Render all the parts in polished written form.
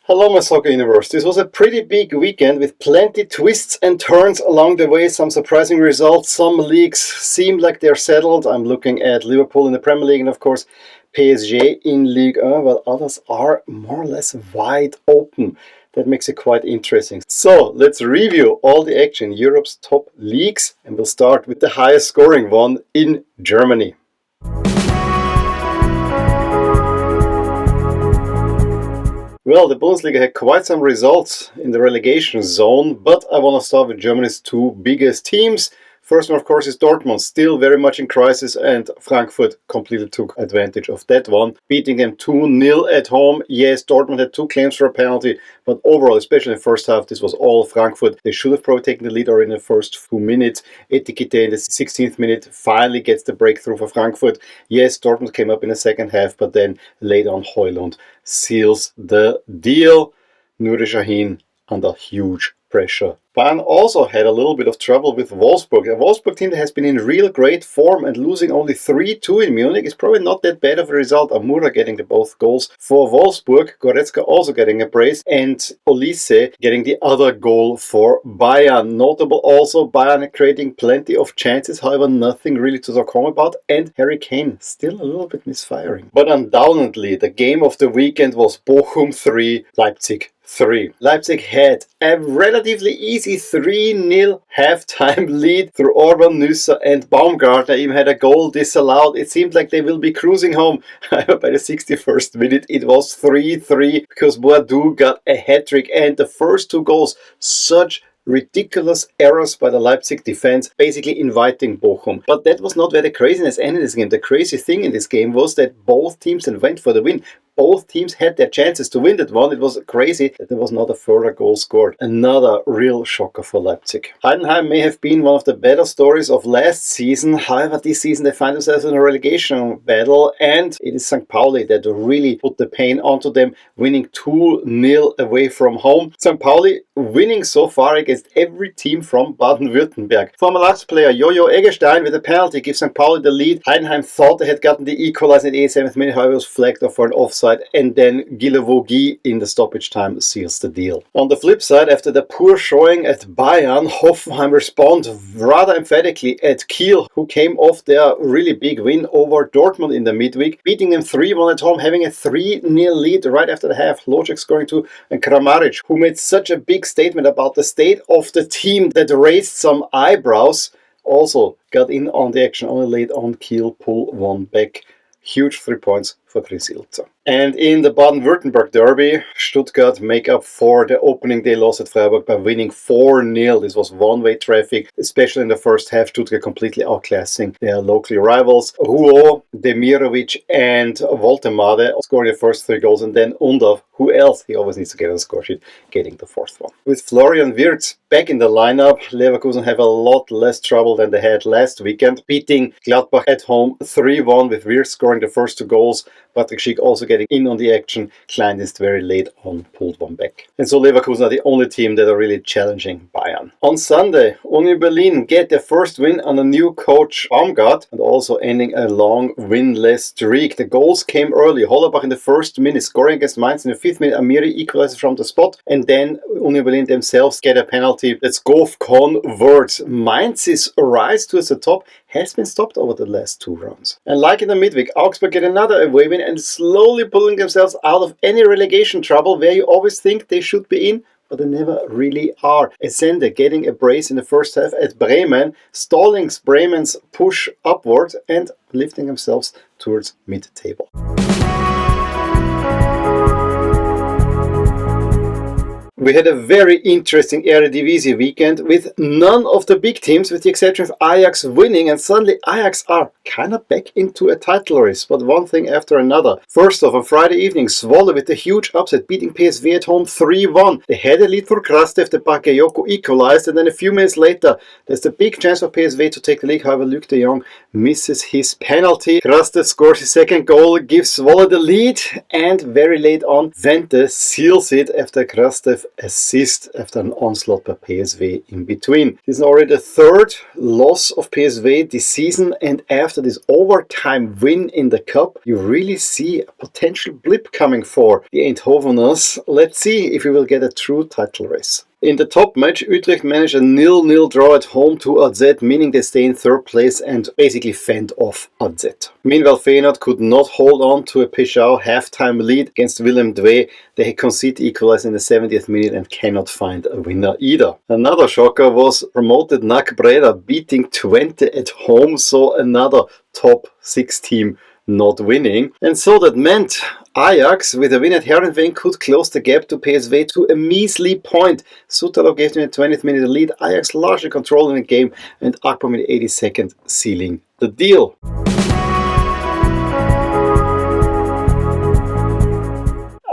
Hello my soccer universe. This was a pretty big weekend with plenty twists and turns along the way, some surprising results, some leagues seem like they're settled. I'm looking at Liverpool in the Premier League and of course PSG in Ligue 1, while others are more or less wide open. That makes it quite interesting. So let's review all the action in Europe's top leagues, and we'll start with the highest scoring one in Germany. Well, the Bundesliga had quite some results in the relegation zone, but I want to start with Germany's two biggest teams. First one, of course, is Dortmund, still very much in crisis, and Frankfurt completely took advantage of that one, beating them 2-0 at home. Yes, Dortmund had two claims for a penalty, but overall, especially in the first half, this was all Frankfurt. They should have probably taken the lead already in the first few minutes. Etikette in the 16th minute finally gets the breakthrough for Frankfurt. Yes, Dortmund came up in the second half, but then later on Højlund seals the deal. Nuri Sahin under huge pressure. Bayern also had a little bit of trouble with Wolfsburg. A Wolfsburg team that has been in real great form, and losing only 3-2 in Munich is probably not that bad of a result. Amura getting the both goals for Wolfsburg, Goretzka also getting a brace, and Olise getting the other goal for Bayern. Notable also, Bayern creating plenty of chances, however nothing really to talk home about, and Harry Kane still a little bit misfiring. But undoubtedly the game of the weekend was Bochum 3, Leipzig 3. Leipzig had a relatively easy 3-0 halftime lead through Orban, Nüsser and Baumgartner. Even had a goal disallowed. It seemed like they will be cruising home. By the 61st minute it was 3-3 because Boadu got a hat-trick, and the first two goals, such ridiculous errors by the Leipzig defense, basically inviting Bochum. But that was not where the craziness ended this game. The crazy thing in this game was that both teams that went for the win, both teams had their chances to win that one. It was crazy that there was not a further goal scored. Another real shocker for Leipzig. Heidenheim may have been one of the better stories of last season. However, this season they find themselves in a relegation battle, and it is St. Pauli that really put the pain onto them, winning 2-0 away from home. St. Pauli winning so far against every team from Baden-Württemberg. Former Lux player Jojo Eggestein with a penalty gives St. Pauli the lead. Heidenheim thought they had gotten the equalizer in the 87th minute, however it was flagged off for an offside, and then Guillevogi in the stoppage time seals the deal. On the flip side, after the poor showing at Bayern, Hoffenheim respond rather emphatically at Kiel, who came off their really big win over Dortmund in the midweek, beating them 3-1 at home, having a 3-0 lead right after the half. Lojek scoring two, and Kramaric, who made such a big statement about the state of the team that raised some eyebrows, also got in on the action, only late on Kiel pull one back. Huge 3 points for Chris Ilzer. And in the Baden-Württemberg derby, Stuttgart make up for the opening day loss at Freiburg by winning 4-0. This was one-way traffic, especially in the first half. Stuttgart completely outclassing their local rivals. Rouault, Demirovic and Woltemade scoring the first three goals, and then Undorf, who else? He always needs to get on the score sheet, getting the fourth one. With Florian Wirtz back in the lineup, Leverkusen have a lot less trouble than they had last weekend, beating Gladbach at home 3-1 with Wirtz scoring the first two goals. Patrick Schick also getting in on the action. Kleindienst very late on pulled one back. And so Leverkusen are the only team that are really challenging Bayern. On Sunday, Union Berlin get their first win under new coach Baumgart, and also ending a long winless streak. The goals came early. Hollerbach in the first minute, scoring against Mainz in the 5th minute. Amiri equalizes from the spot, and then Union Berlin themselves get a penalty. That's Goff converts. Mainz's rise towards the top has been stopped over the last two rounds. And like in the midweek, Augsburg get another away win and slowly pulling themselves out of any relegation trouble where you always think they should be in, but they never really are. Essende getting a brace in the first half at Bremen, stalling Bremen's push upward and lifting themselves towards mid-table. We had a very interesting Eredivisie weekend with none of the big teams, with the exception of Ajax, winning, and suddenly Ajax are kind of back into a title race, but one thing after another. First off, on Friday evening, Zwolle with a huge upset, beating PSV at home 3-1. They had a lead for Krastev, the Bakayoko equalized, and then a few minutes later, there's the big chance for PSV to take the league. However, Luc de Jong misses his penalty. Krastev scores his second goal, gives Zwolle the lead, and very late on, Vente seals it after Krastev assists after an onslaught by PSV in between. This is already the third loss of PSV this season, and after this overtime win in the cup, you really see a potential blip coming for the Eindhoveners. Let's see if we will get a true title race. In the top match, Utrecht managed a 0-0 draw at home to AZ, meaning they stay in third place and basically fend off AZ. Meanwhile, Feyenoord could not hold on to a Peshao halftime lead against Willem II. They concede equalize in the 70th minute and cannot find a winner either. Another shocker was promoted NAC Breda beating Twente at home, so another top 6 team not winning. And so that meant Ajax, with a win at Heerenveen, could close the gap to PSV to a measly point. Soetalo gave them a 20th minute lead, Ajax largely controlling the game, and Akpom in the 82nd sealing the deal.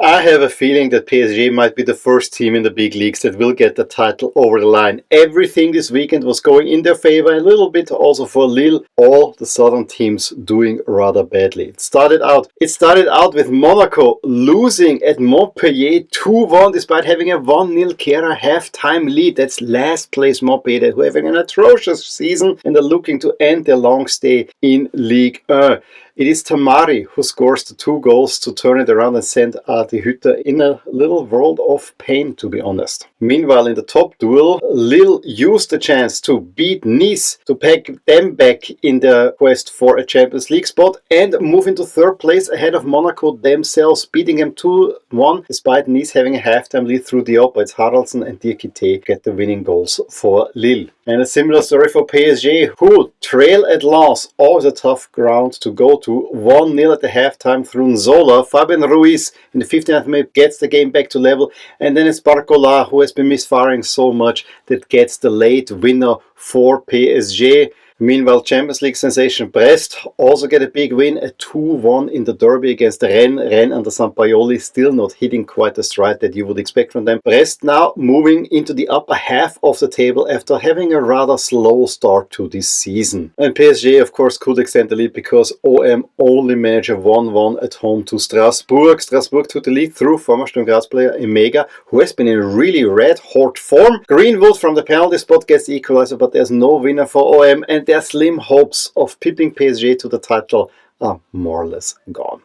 I have a feeling that PSG might be the first team in the big leagues that will get the title over the line. Everything this weekend was going in their favor, a little bit also for Lille. All the southern teams doing rather badly. It started out with Monaco losing at Montpellier 2-1 despite having a 1-0 Kera half-time lead. That's last place Montpellier, who are having an atrocious season and are looking to end their long stay in Ligue 1. It is Tamari who scores the 2 goals to turn it around and send Adi Hütter in a little world of pain, to be honest. Meanwhile, in the top duel, Lille used the chance to beat Nice to peg them back in the quest for a Champions League spot and move into third place ahead of Monaco themselves, beating them 2-1 despite Nice having a halftime lead through Diop. It's Haraldsen and Diakité get the winning goals for Lille. And a similar story for PSG, who trail at Lens, always a tough ground to go to, 1-0 at the halftime through Nzola. Fabian Ruiz in the 59th minute gets the game back to level, and then it's Barcola, who has been misfiring so much, that gets the late winner for PSG. Meanwhile, Champions League sensation Brest also get a big win, a 2-1 in the derby against Rennes. Rennes under Sampaoli still not hitting quite the stride that you would expect from them. Brest now moving into the upper half of the table after having a rather slow start to this season. And PSG, of course, could extend the lead because OM only managed a 1-1 at home to Strasbourg. Strasbourg took the lead through former Sturm Graz player Emega, who has been in really red-hot form. Greenwood from the penalty spot gets the equalizer, but there's no winner for OM, and their slim hopes of pipping PSG to the title are more or less gone.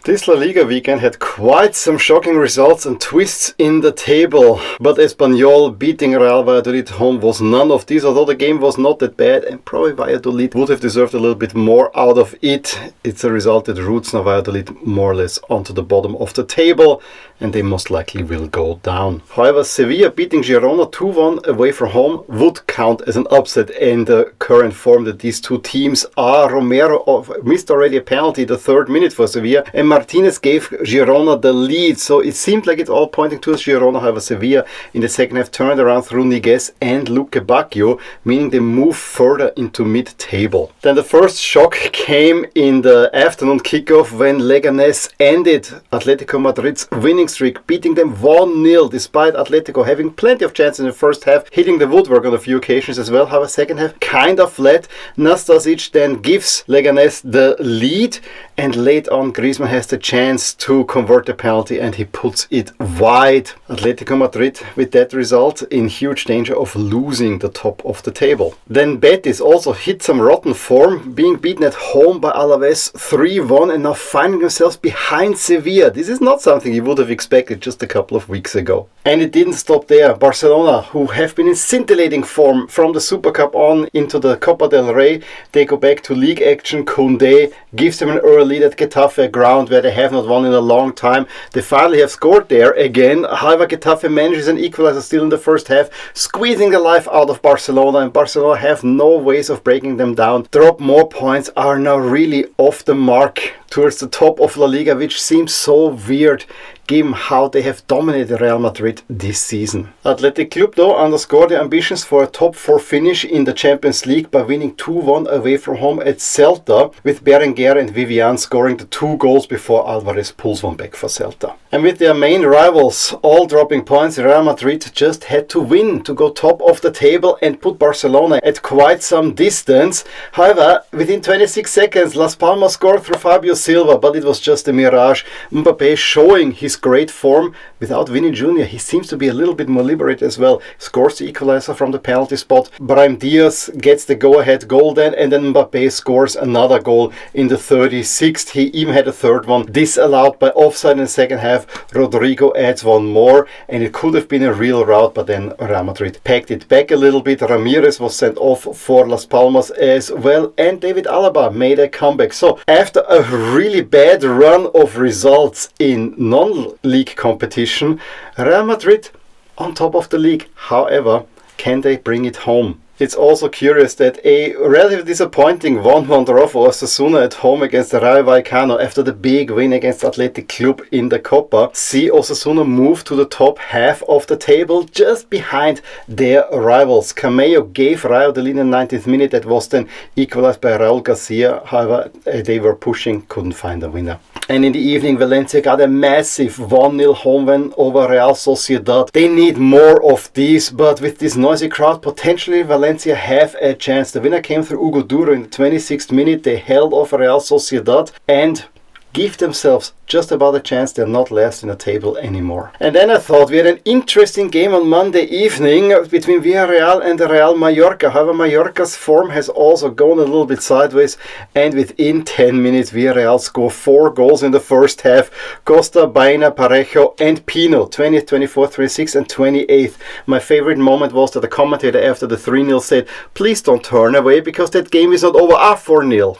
This La Liga weekend had quite some shocking results and twists in the table, but Espanyol beating Real Valladolid home was none of these, although the game was not that bad and probably Valladolid would have deserved a little bit more out of it. It's a result that roots now Valladolid more or less onto the bottom of the table, and they most likely will go down. However, Sevilla beating Girona 2-1 away from home would count as an upset in the current form that these two teams are. Romero missed already a penalty the 3rd minute for Sevilla, and Martinez gave Girona the lead, so it seemed like it's all pointing towards Girona. However, Sevilla in the second half turned around through Niguez and Luque Bacchio, meaning they move further into mid-table. Then the first shock came in the afternoon kickoff when Leganés ended Atletico Madrid's winning streak, beating them 1-0 despite Atletico having plenty of chances in the first half, hitting the woodwork on a few occasions as well. However, second half kind of flat. Nastasic then gives Leganés the lead, and late on Griezmann has the chance to convert the penalty and he puts it wide. Atletico Madrid with that result in huge danger of losing the top of the table. Then Betis also hit some rotten form, being beaten at home by Alaves 3-1 and now finding themselves behind Sevilla. This is not something you would have expected just a couple of weeks ago. And it didn't stop there. Barcelona, who have been in scintillating form from the Super Cup on into the Copa del Rey, they go back to league action. Koundé gives them an early lead at Getafe, ground where they have not won in a long time. They finally have scored there again. However, Getafe manages an equalizer still in the first half, squeezing the life out of Barcelona, and Barcelona have no ways of breaking them down. Drop more points, are now really off the mark towards the top of La Liga, which seems so weird given how they have dominated Real Madrid this season. Athletic Club though underscored their ambitions for a top 4 finish in the Champions League by winning 2-1 away from home at Celta, with Berenguer and Vivian scoring the 2 goals before Alvarez pulls one back for Celta. And with their main rivals all dropping points, Real Madrid just had to win to go top of the table and put Barcelona at quite some distance. However, within 26 seconds, Las Palmas scored through Fabio Silva, but it was just a mirage. Mbappé showing his great form without Vinny Jr. He seems to be a little bit more liberate as well. Scores the equalizer from the penalty spot. Brahim Diaz gets the go-ahead goal then, and then Mbappé scores another goal in the 36th. He even had a third one disallowed by offside in the second half. Rodrigo adds one more, and it could have been a real rout, but then Real Madrid packed it back a little bit. Ramirez was sent off for Las Palmas as well, and David Alaba made a comeback. So after a really bad run of results in non-league competition, Real Madrid on top of the league. However, can they bring it home? It's also curious that a relatively disappointing 1-1 draw for Osasuna at home against Rayo Vallecano after the big win against Athletic Club in the Copa see Osasuna move to the top half of the table just behind their rivals. Camello gave Rayo the lead in the 19th minute. That was then equalized by Raul Garcia. However, they were pushing, couldn't find a winner. And in the evening, Valencia got a massive 1-0 home win over Real Sociedad. They need more of these, but with this noisy crowd, potentially Valencia have a chance. The winner came through Hugo Duro in the 26th minute. They held off Real Sociedad and give themselves just about a chance. They're not last in the table anymore. And then I thought we had an interesting game on Monday evening between Villarreal and Real Mallorca. However, Mallorca's form has also gone a little bit sideways, and within 10 minutes Villarreal score 4 goals in the first half. Costa, Baena, Parejo and Pino, 20th, 24th, 26th and 28th. My favorite moment was that the commentator after the 3-0 said, "Please don't turn away because that game is not over." 4-0.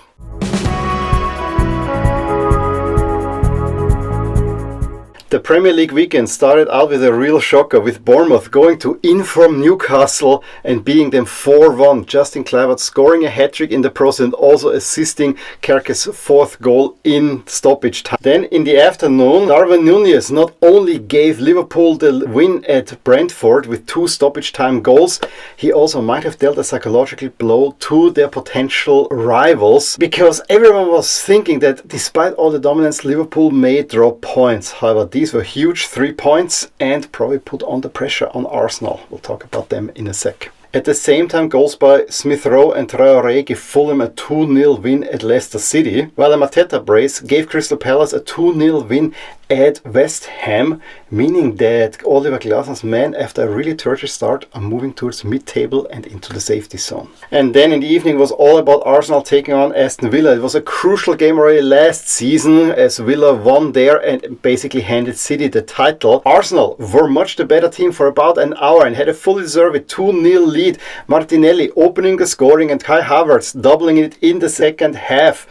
The Premier League weekend started out with a real shocker, with Bournemouth going to from Newcastle and beating them 4-1. Justin Kluivert scoring a hat-trick in the process and also assisting Kerke's 4th goal in stoppage time. Then in the afternoon, Darwin Núñez not only gave Liverpool the win at Brentford with 2 stoppage time goals, he also might have dealt a psychological blow to their potential rivals, because everyone was thinking that despite all the dominance, Liverpool may drop points. However, these were huge 3 points and probably put on the pressure on Arsenal. We'll talk about them in a sec. At the same time, goals by Smith Rowe and Traoré gave Fulham a 2-0 win at Leicester City, while a Mateta brace gave Crystal Palace a 2-0 win at West Ham, meaning that Oliver Glasner's men, after a really turgid start, are moving towards mid-table and into the safety zone. And then in the evening was all about Arsenal taking on Aston Villa. It was a crucial game already last season, as Villa won there and basically handed City the title. Arsenal were much the better team for about an hour and had a fully deserved 2-0 lead. Martinelli opening the scoring and Kai Havertz doubling it in the second half.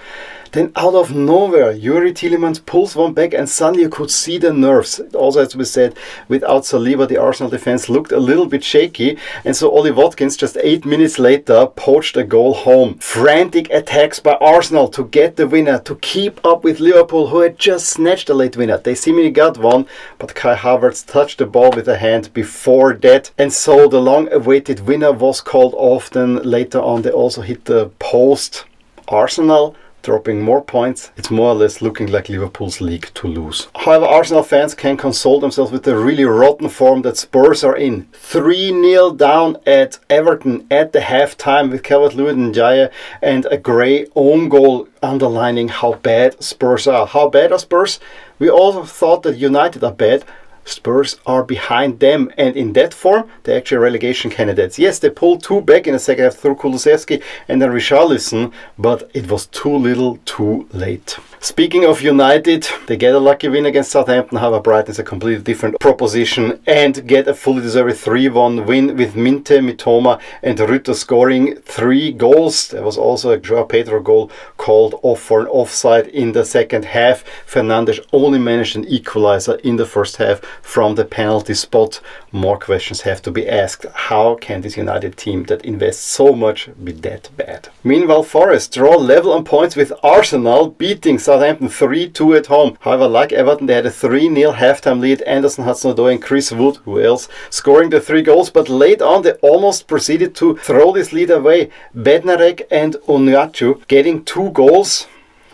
Then out of nowhere, Yuri Tielemans pulls one back and suddenly you could see the nerves. Also, as we said, without Saliba, the Arsenal defense looked a little bit shaky. And so Ollie Watkins, just 8 minutes later, poached a goal home. Frantic attacks by Arsenal to get the winner, to keep up with Liverpool, who had just snatched a late winner. They seemingly got one, but Kai Havertz touched the ball with a hand before that. And so the long-awaited winner was called off. Then later on, they also hit the post. Arsenal dropping more points. It's more or less looking like Liverpool's league to lose. However, Arsenal fans can console themselves with the really rotten form that Spurs are in. 3-0 down at Everton at the half-time with Calvert-Lewin Ndiaye and a Gray own goal, underlining how bad Spurs are. How bad are Spurs? We also thought that United are bad. Spurs are behind them, and in that form, they're actually relegation candidates. Yes, they pulled 2 back in the second half through Kulusevski and then Richarlison, but it was too little too late. Speaking of United, they get a lucky win against Southampton. However, Brighton is a completely different proposition and get a fully deserved 3-1 win with Minte, Mitoma and Rutter scoring 3 goals. There was also a Joao Pedro goal called off for an offside in the second half. Fernandes only managed an equalizer in the first half from the penalty spot. More questions have to be asked. How can this United team that invests so much be that bad? Meanwhile, Forest draw level on points with Arsenal, beating Southampton 3-2 at home. However, like Everton, they had a 3-0 halftime lead. Anderson, Hudson-Odoi and Chris Wood, who else, scoring the 3 goals, but late on they almost proceeded to throw this lead away. Bednarek and Onuachu getting 2 goals.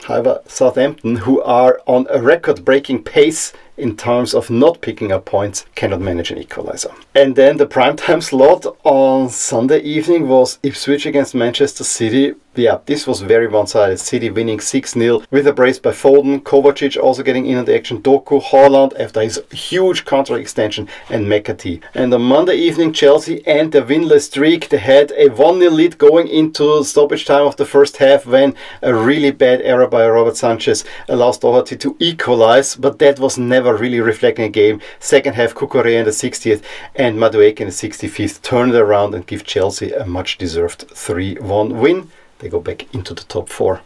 However, Southampton, who are on a record-breaking pace in terms of not picking up points, cannot manage an equalizer. And then the primetime slot on Sunday evening was Ipswich against Manchester City. Yeah, this was very one-sided. City winning 6-0 with a brace by Foden, Kovacic also getting in on the action, Doku, Haaland after his huge contract extension, and McAtee. And on Monday evening, Chelsea and the winless streak. They had a 1-0 lead going into stoppage time of the first half when a really bad error by Robert Sanchez allows Doherty to equalize, but that was never really reflecting a game. Second half, Cucurella in the 60th and Madueke in the 65th turned it around and give Chelsea a much-deserved 3-1 win. They go back into the top 4.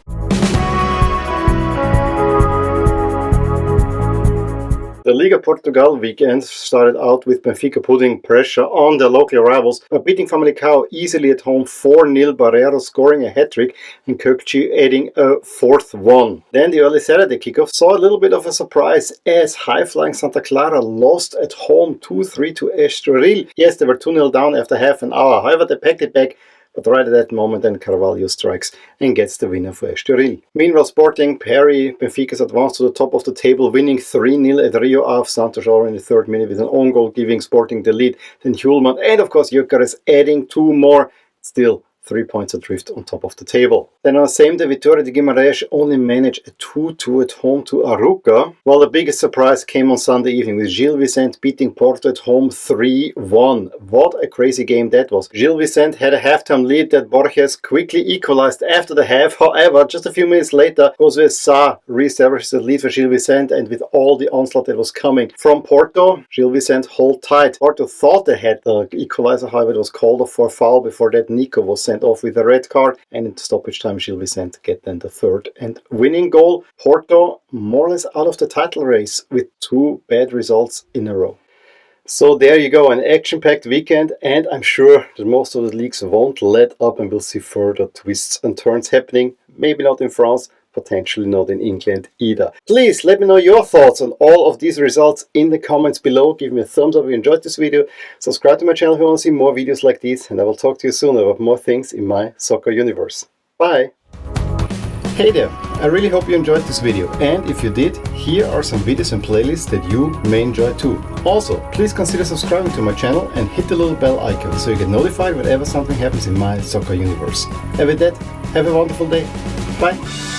The Liga Portugal weekend started out with Benfica putting pressure on their local rivals by beating Famalicão easily at home 4-0, Barreiro scoring a hat-trick and Kökçü adding a 4th one. Then the early Saturday kickoff saw a little bit of a surprise as high-flying Santa Clara lost at home 2-3 to Estoril. Yes, they were 2-0 down after half an hour, however they packed it back. But right at that moment, then Carvalho strikes and gets the winner for Estoril. Meanwhile, Sporting Perry, Benfica's advanced to the top of the table, winning 3-0 at Rio Ave. Santos already in the 3rd minute with an own goal, giving Sporting the lead. Then Hjulman and of course Gyökeres adding 2 more. Still 3 points adrift on top of the table. Then on the same day, Vitória de Guimarães only managed a 2-2 at home to Arouca, while the biggest surprise came on Sunday evening with Gil Vicente beating Porto at home 3-1. What a crazy game that was. Gil Vicente had a halftime lead that Borges quickly equalized after the half. However, just a few minutes later, José Sá re-establishes the lead for Gil Vicente, and with all the onslaught that was coming from Porto, Gil Vicente hold tight. Porto thought they had the equalizer, however it was called off for a foul. Before that, Nico was sent off with a red card, and in stoppage time Gil Vicente get then the 3rd and winning goal. Porto more or less out of the title race with 2 bad results in a row. So there you go, an action-packed weekend, and I'm sure that most of the leagues won't let up and we'll see further twists and turns happening. Maybe not in France, potentially not in England either. Please let me know your thoughts on all of these results in the comments below. Give me a thumbs up if you enjoyed this video. Subscribe to my channel if you want to see more videos like these, and I will talk to you soon about more things in my soccer universe. Bye! Hey there! I really hope you enjoyed this video, and if you did, here are some videos and playlists that you may enjoy too. Also, please consider subscribing to my channel and hit the little bell icon so you get notified whenever something happens in my soccer universe. And with that, have a wonderful day. Bye!